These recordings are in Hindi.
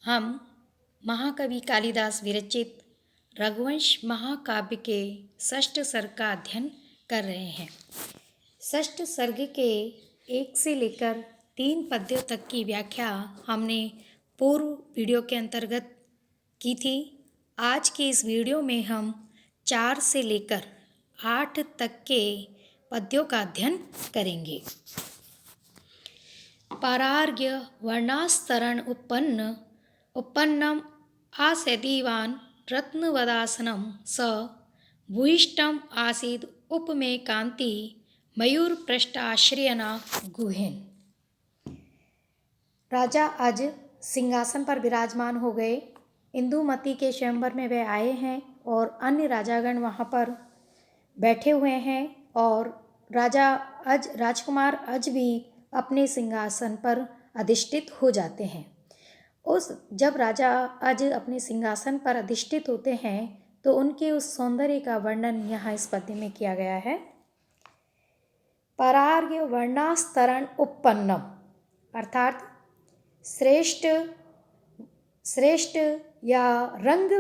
हम महाकवि कालिदास विरचित रघुवंश महाकाव्य के षष्ठ सर्ग का अध्ययन कर रहे हैं। षष्ठ सर्ग के 1 से लेकर 3 पद्यों तक की व्याख्या हमने पूर्व वीडियो के अंतर्गत की थी। आज की इस वीडियो में हम 4 से लेकर 8 तक के पद्यों का अध्ययन करेंगे। परार्घ्य वर्णास्तरण उत्पन्नम आसेदीवान रत्नवदासनम स भूयिष्ठम आसीद उपमे कांति मयूर पृष्ठाश्रयना गुहेन। राजा आज सिंहासन पर विराजमान हो गए। इंदुमती के स्वयंवर में वे आए हैं और अन्य राजागण वहाँ पर बैठे हुए हैं और राजकुमार अज भी अपने सिंहासन पर अधिष्ठित हो जाते हैं। जब राजा अज अपने सिंहासन पर अधिष्ठित होते हैं तो उनके उस सौंदर्य का वर्णन यहाँ इस पद्य में किया गया है। परार्घ्य वर्णास्तरण उत्पन्नम अर्थात श्रेष्ठ या रंग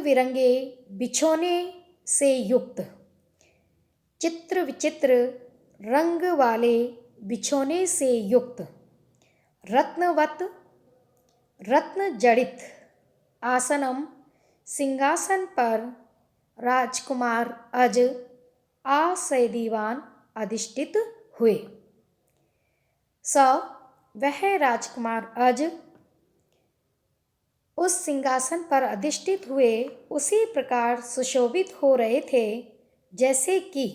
बिरंगे बिछोने से युक्त, चित्र विचित्र रंग वाले बिछोने से युक्त, रत्न जड़ित आसनम सिंहासन पर राजकुमार अज आसेदीवान अधिष्ठित हुए। वह राजकुमार अज उस सिंहासन पर अधिष्ठित हुए उसी प्रकार सुशोभित हो रहे थे जैसे कि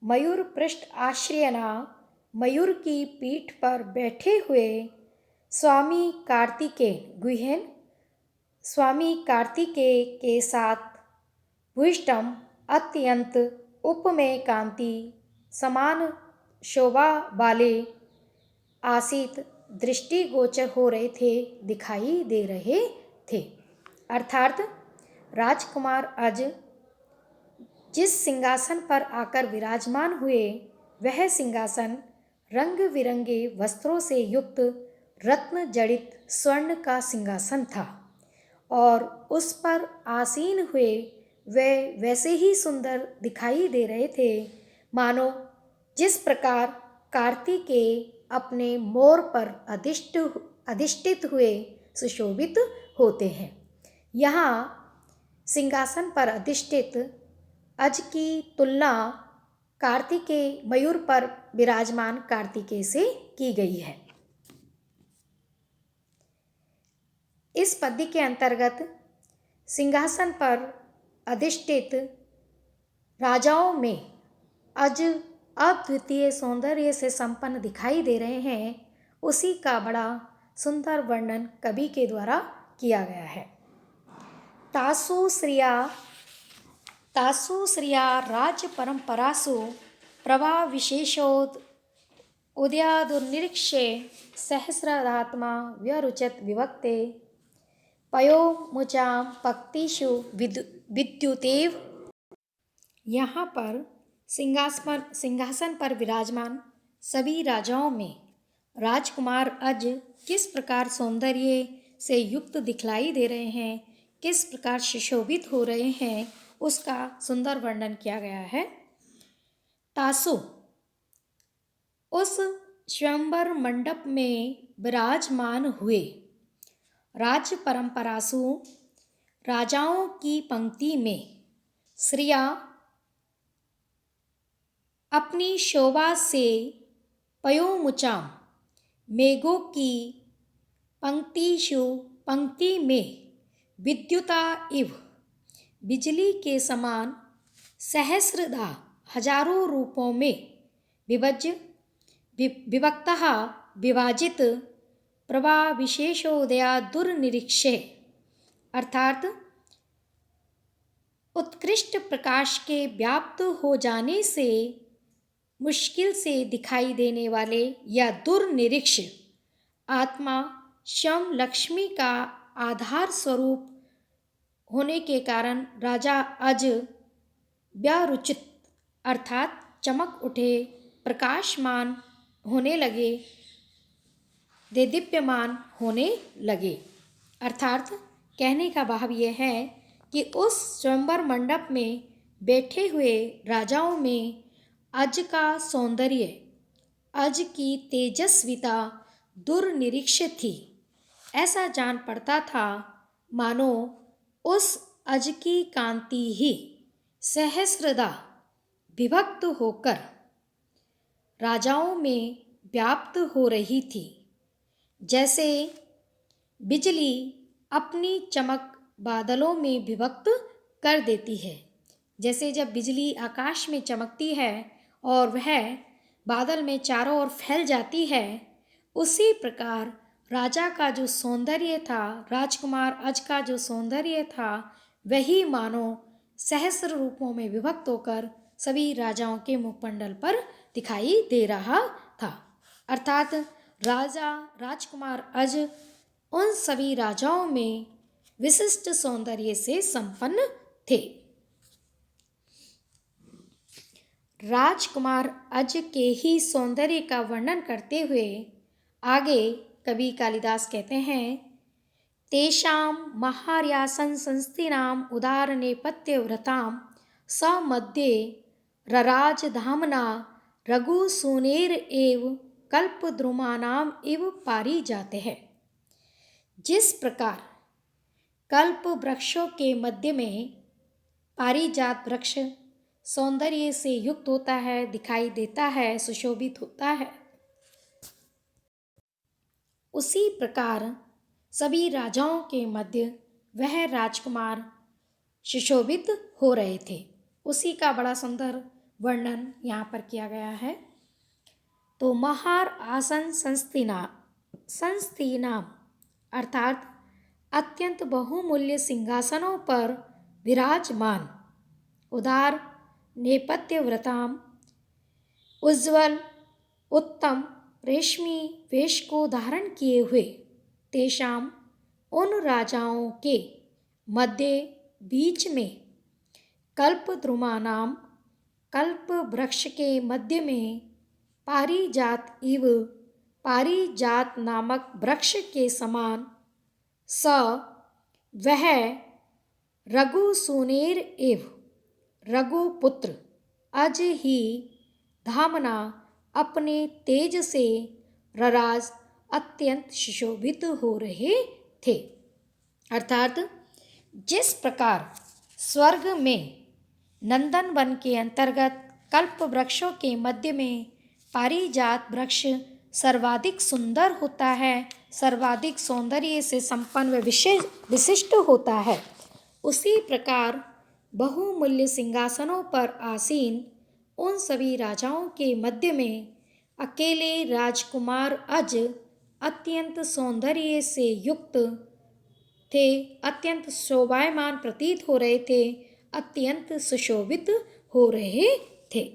मयूर पृष्ठ आश्रयना, मयूर की पीठ पर बैठे हुए स्वामी कार्तिकेय के साथ भूयिष्ठम अत्यंत उपमेय कांति समान शोभा वाले आसित दृष्टिगोचर हो रहे थे, दिखाई दे रहे थे। अर्थात राजकुमार अज जिस सिंहासन पर आकर विराजमान हुए वह सिंहासन रंग बिरंगे वस्त्रों से युक्त रत्न जड़ित स्वर्ण का सिंहासन था और उस पर आसीन हुए वे वैसे ही सुंदर दिखाई दे रहे थे मानो जिस प्रकार कार्तिकेय अपने मोर पर अधिष्ठित हुए सुशोभित होते हैं। यहाँ सिंहासन पर अधिष्ठित अज की तुलना कार्तिकेय मयूर पर विराजमान कार्तिकेय से की गई है। इस पद्य के अंतर्गत सिंहासन पर अधिष्ठित राजाओं में अज अद्वितीय सौंदर्य से संपन्न दिखाई दे रहे हैं, उसी का बड़ा सुंदर वर्णन कवि के द्वारा किया गया है। तासु श्रिया राज्य परंपरासु प्रभा विशेषोद उदयादुर्निरीक्षे सहस्रात्मा व्यरुचत विभक्ते पयो मुचाम पक्तिषु विद्युतेव। यहाँ पर सिंहासन पर विराजमान सभी राजाओं में राजकुमार अज किस प्रकार सौंदर्य से युक्त दिखलाई दे रहे हैं, किस प्रकार सुशोभित हो रहे हैं, उसका सुंदर वर्णन किया गया है। तासु उस स्वयंवर मंडप में विराजमान हुए, राज्य परंपरासु राजाओं की पंक्ति में, श्रिया अपनी शोभा से, पयोमुचाम मेघों की पंक्ति में, विद्युता इव बिजली के समान, सहस्रधा हजारों रूपों में, विभक्तः विभाजित, प्रभा विशेषोदया दुर्निरीक्षे अर्थात उत्कृष्ट प्रकाश के व्याप्त हो जाने से मुश्किल से दिखाई देने वाले या दुर्निरीक्ष आत्मा शम लक्ष्मी का आधार स्वरूप होने के कारण राजा अज व्यारुचित अर्थात चमक उठे, प्रकाशमान होने लगे, देदीप्यमान होने लगे। अर्थात कहने का भाव यह है कि उस स्वयंवर मंडप में बैठे हुए राजाओं में अज का सौंदर्य, अज की तेजस्विता दुर्निरीक्षित थी। ऐसा जान पड़ता था मानो उस अज की कांति ही सहस्रदा विभक्त होकर राजाओं में व्याप्त हो रही थी। जैसे बिजली अपनी चमक बादलों में विभक्त कर देती है। जैसे जब बिजली आकाश में चमकती है और वह बादल में चारों ओर फैल जाती है, उसी प्रकार राजा का जो सौंदर्य था, राजकुमार अज का जो सौंदर्य था, वही मानो सहस्र रूपों में विभक्त होकर सभी राजाओं के मुखमंडल पर दिखाई दे रहा था। अर्थात राजा राजकुमार अज उन सभी राजाओं में विशिष्ट सौंदर्य से संपन्न थे। राजकुमार अज के ही सौंदर्य का वर्णन करते हुए आगे कवि कालिदास कहते हैं, तेषां महार्यासन संस्थिनाम उदार नेपथ्य व्रताम स मध्ये रराज धामना रघु सुनेर एव कल्पद्रुमानाम इव पारिजाते हैं। जिस प्रकार कल्प वृक्षों के मध्य में पारिजात वृक्ष सौंदर्य से युक्त होता है, दिखाई देता है, सुशोभित होता है, उसी प्रकार सभी राजाओं के मध्य वह राजकुमार सुशोभित हो रहे थे। उसी का बड़ा सुंदर वर्णन यहाँ पर किया गया है। तो महार आसन संस्थिनाम अर्थात अत्यंत बहुमूल्य सिंहासनों पर विराजमान, उदार नेपथ्य व्रताम उज्ज्वल उत्तम रेशमी वेश को धारण किए हुए, तेषाम उन राजाओं के मध्य बीच में कल्पद्रुमानाम कल्प वृक्ष के मध्य में पारिजात इव पारिजात नामक वृक्ष के समान स वह रघु सुनेर एव रघुपुत्र अज ही धामना अपने तेज से रराज अत्यंत सुशोभित हो रहे थे। अर्थात जिस प्रकार स्वर्ग में नंदन वन के अंतर्गत कल्प वृक्षों के मध्य में पारिजात वृक्ष सर्वाधिक सुंदर होता है, सर्वाधिक सौंदर्य से संपन्न व विशिष्ट होता है, उसी प्रकार बहुमूल्य सिंहासनों पर आसीन उन सभी राजाओं के मध्य में अकेले राजकुमार अज अत्यंत सौंदर्य से युक्त थे, अत्यंत शोभायमान प्रतीत हो रहे थे, अत्यंत सुशोभित हो रहे थे।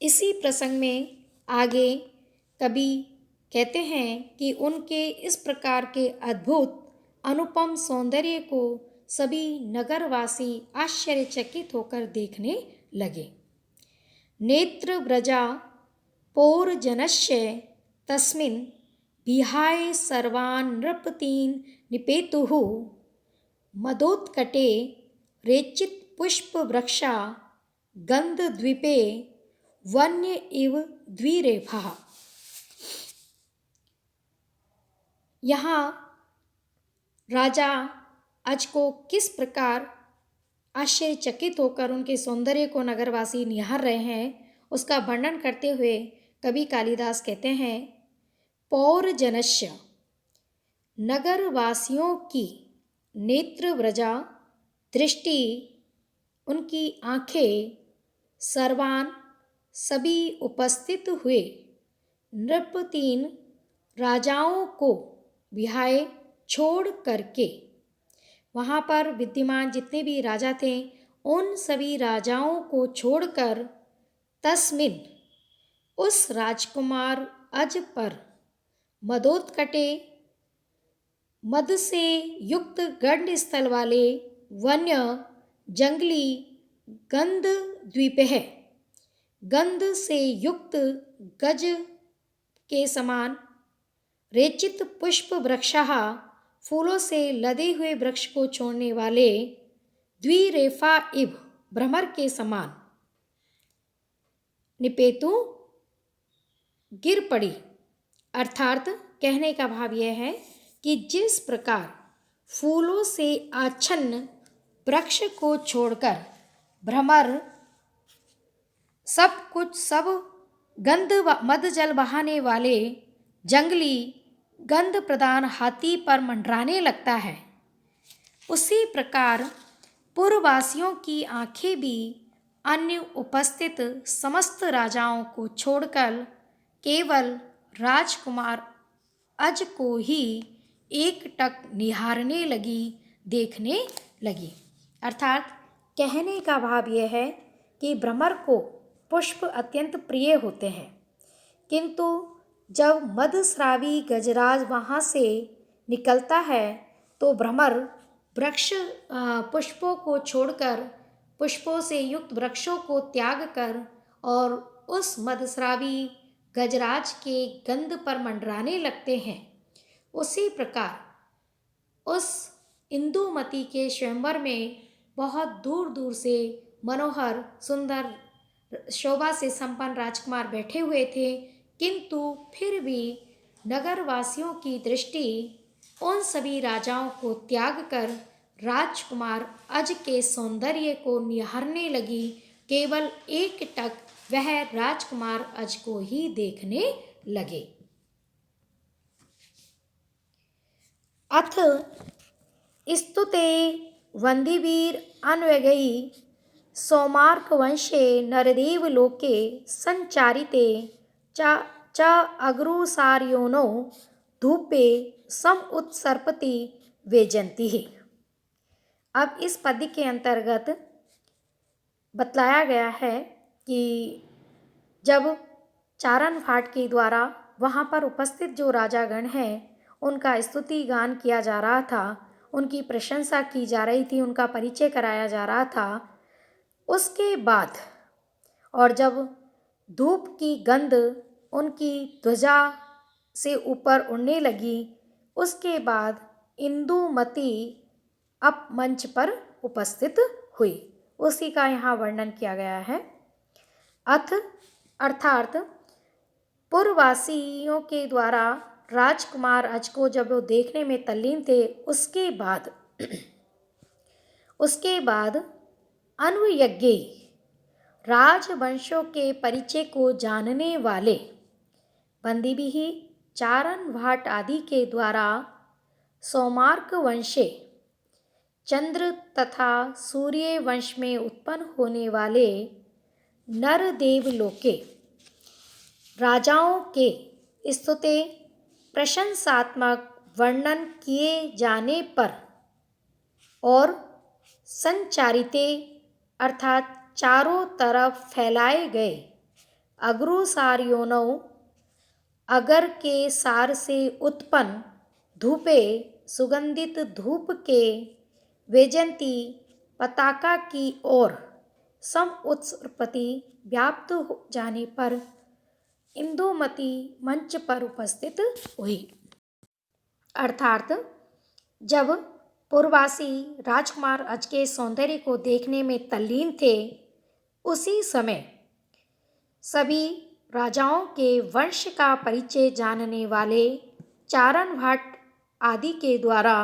इसी प्रसंग में आगे कवि कहते हैं कि उनके इस प्रकार के अद्भुत अनुपम सौंदर्य को सभी नगरवासी आश्चर्यचकित होकर देखने लगे। नेत्र व्रजा पौरजनस्य तस्मिन् विहाय सर्वान् नृपतीन् निपेतुः मदोत्कटे रेचित पुष्प वृक्षा गंधद्वीपे वन्य इव द्विरेफः। यहाँ राजा अज को किस प्रकार आश्चर्यचकित होकर उनके सौंदर्य को नगरवासी निहार रहे हैं, उसका वर्णन करते हुए कवि कालिदास कहते हैं, पौरजनस्य नगरवासियों की नेत्र व्रजा दृष्टि, उनकी आँखें, सर्वान सभी उपस्थित हुए, नृपतीन राजाओं को विहाय छोड़ करके, वहाँ पर विद्यमान जितने भी राजा थे उन सभी राजाओं को छोड़कर, तस्मिन उस राजकुमार अज पर, मदोत्कटे मद से युक्त गंड स्थल वाले, वन्य जंगली, गंध द्वीप है, गंध से युक्त गज के समान रेचित पुष्प वृक्षः, फूलों से लदे हुए वृक्ष को छोड़ने वाले द्विरेफा इव, भ्रमर के समान निपेतु गिर पड़ी। अर्थात कहने का भाव यह है कि जिस प्रकार फूलों से आच्छन्न वृक्ष को छोड़कर भ्रमर सब गंध मद जल बहाने वाले जंगली गंध प्रदान हाथी पर मंडराने लगता है, उसी प्रकार पुरवासियों की आंखें भी अन्य उपस्थित समस्त राजाओं को छोड़कर केवल राजकुमार अज को ही एकटक निहारने लगी, देखने लगी। अर्थात कहने का भाव यह है कि भ्रमर को पुष्प अत्यंत प्रिय होते हैं, किंतु जब मदस्रावी गजराज वहाँ से निकलता है तो भ्रमर वृक्ष पुष्पों को छोड़कर, पुष्पों से युक्त वृक्षों को त्याग कर और उस मदस्रावी गजराज के गंध पर मंडराने लगते हैं। उसी प्रकार उस इंदुमती के स्वयंवर में बहुत दूर दूर से मनोहर सुंदर शोभा से संपन्न राजकुमार बैठे हुए थे, किंतु फिर भी नगरवासियों की दृष्टि उन सभी राजाओं को त्याग कर राजकुमार अज के सौंदर्य को निहारने लगी, केवल एकटक वह राजकुमार अज को ही देखने लगे। अथ स्तुते वंदिवीर अन्वगई सौमार्क वंशे नरदेव लोके संचारिते च अग्रुसार्योनो धूपे सम उत्सर्पति वेजंती है। अब इस पद्य के अंतर्गत बतलाया गया है कि जब चारण भाट के द्वारा वहाँ पर उपस्थित जो राजागण हैं उनका स्तुति गान किया जा रहा था, उनकी प्रशंसा की जा रही थी, उनका परिचय कराया जा रहा था। उसके बाद और जब धूप की गंध उनकी ध्वजा से ऊपर उड़ने लगी, उसके बाद इंदुमती अब मंच पर उपस्थित हुई, उसी का यहाँ वर्णन किया गया है। अथ अर्थात पुरवासियों के द्वारा राजकुमार अज को जब वो देखने में तल्लीन थे, उसके बाद अन्वयज्ञ राजवंशों के परिचय को जानने वाले बंदीबिही चारण भाट आदि के द्वारा सौमार्क वंशे चंद्र तथा सूर्य वंश में उत्पन्न होने वाले नरदेव लोके राजाओं के स्तुते प्रशंसात्मक वर्णन किए जाने पर और संचारिते अर्थात चारों तरफ फैलाए गए अग्रुसार्योनौ अगर के सार से उत्पन्न धूपे सुगंधित धूप के वेजंती पताका की ओर सम उत्सर्पति व्याप्त हो जाने पर इंदुमती मंच पर उपस्थित हुई। अर्थात जब पुरवासी राजकुमार अज के सौंदर्य को देखने में तल्लीन थे, उसी समय सभी राजाओं के वंश का परिचय जानने वाले चारण भाट आदि के द्वारा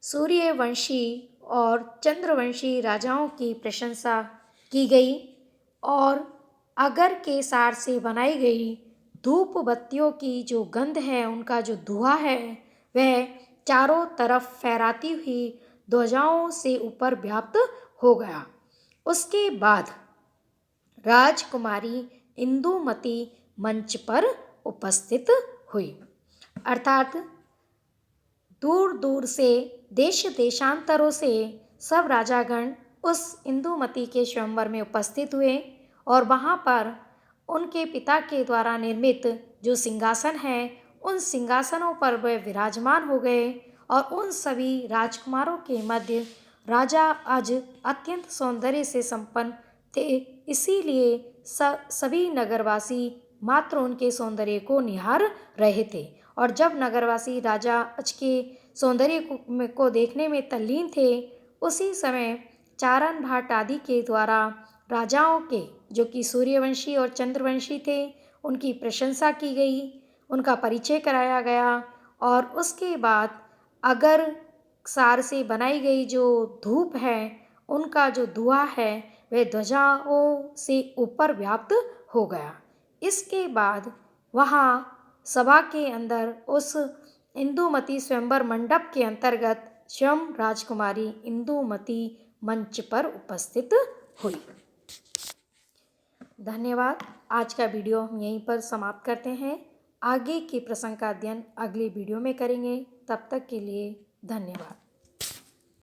सूर्यवंशी और चंद्रवंशी राजाओं की प्रशंसा की गई और अगर के सार से बनाई गई धूप बत्तियों की जो गंध है, उनका जो धुआं है, वह चारों तरफ फहराती हुई ध्वजाओं से ऊपर व्याप्त हो गया। उसके बाद राजकुमारी इंदुमती मंच पर उपस्थित हुई। अर्थात दूर दूर से देश देशांतरों से सब राजागण उस इंदुमती के स्वयंवर में उपस्थित हुए और वहाँ पर उनके पिता के द्वारा निर्मित जो सिंहासन है, उन सिंहासनों पर वे विराजमान हो गए और उन सभी राजकुमारों के मध्य राजा अज अत्यंत सौंदर्य से संपन्न थे, इसीलिए सभी नगरवासी मात्र उनके सौंदर्य को निहार रहे थे। और जब नगरवासी राजा अच के सौंदर्य को देखने में तल्लीन थे, उसी समय चारण भाट आदि के द्वारा राजाओं के, जो कि सूर्यवंशी और चंद्रवंशी थे, उनकी प्रशंसा की गई, उनका परिचय कराया गया। और उसके बाद अगर सार से बनाई गई जो धूप है, उनका जो धुआं है, वह ध्वजाओं से ऊपर व्याप्त हो गया। इसके बाद वहाँ सभा के अंदर उस इंदुमती स्वयंवर मंडप के अंतर्गत स्वयं राजकुमारी इंदुमती मंच पर उपस्थित हुई। धन्यवाद। आज का वीडियो हम यहीं पर समाप्त करते हैं। आगे के प्रसंग का अध्ययन अगले वीडियो में करेंगे। तब तक के लिए धन्यवाद।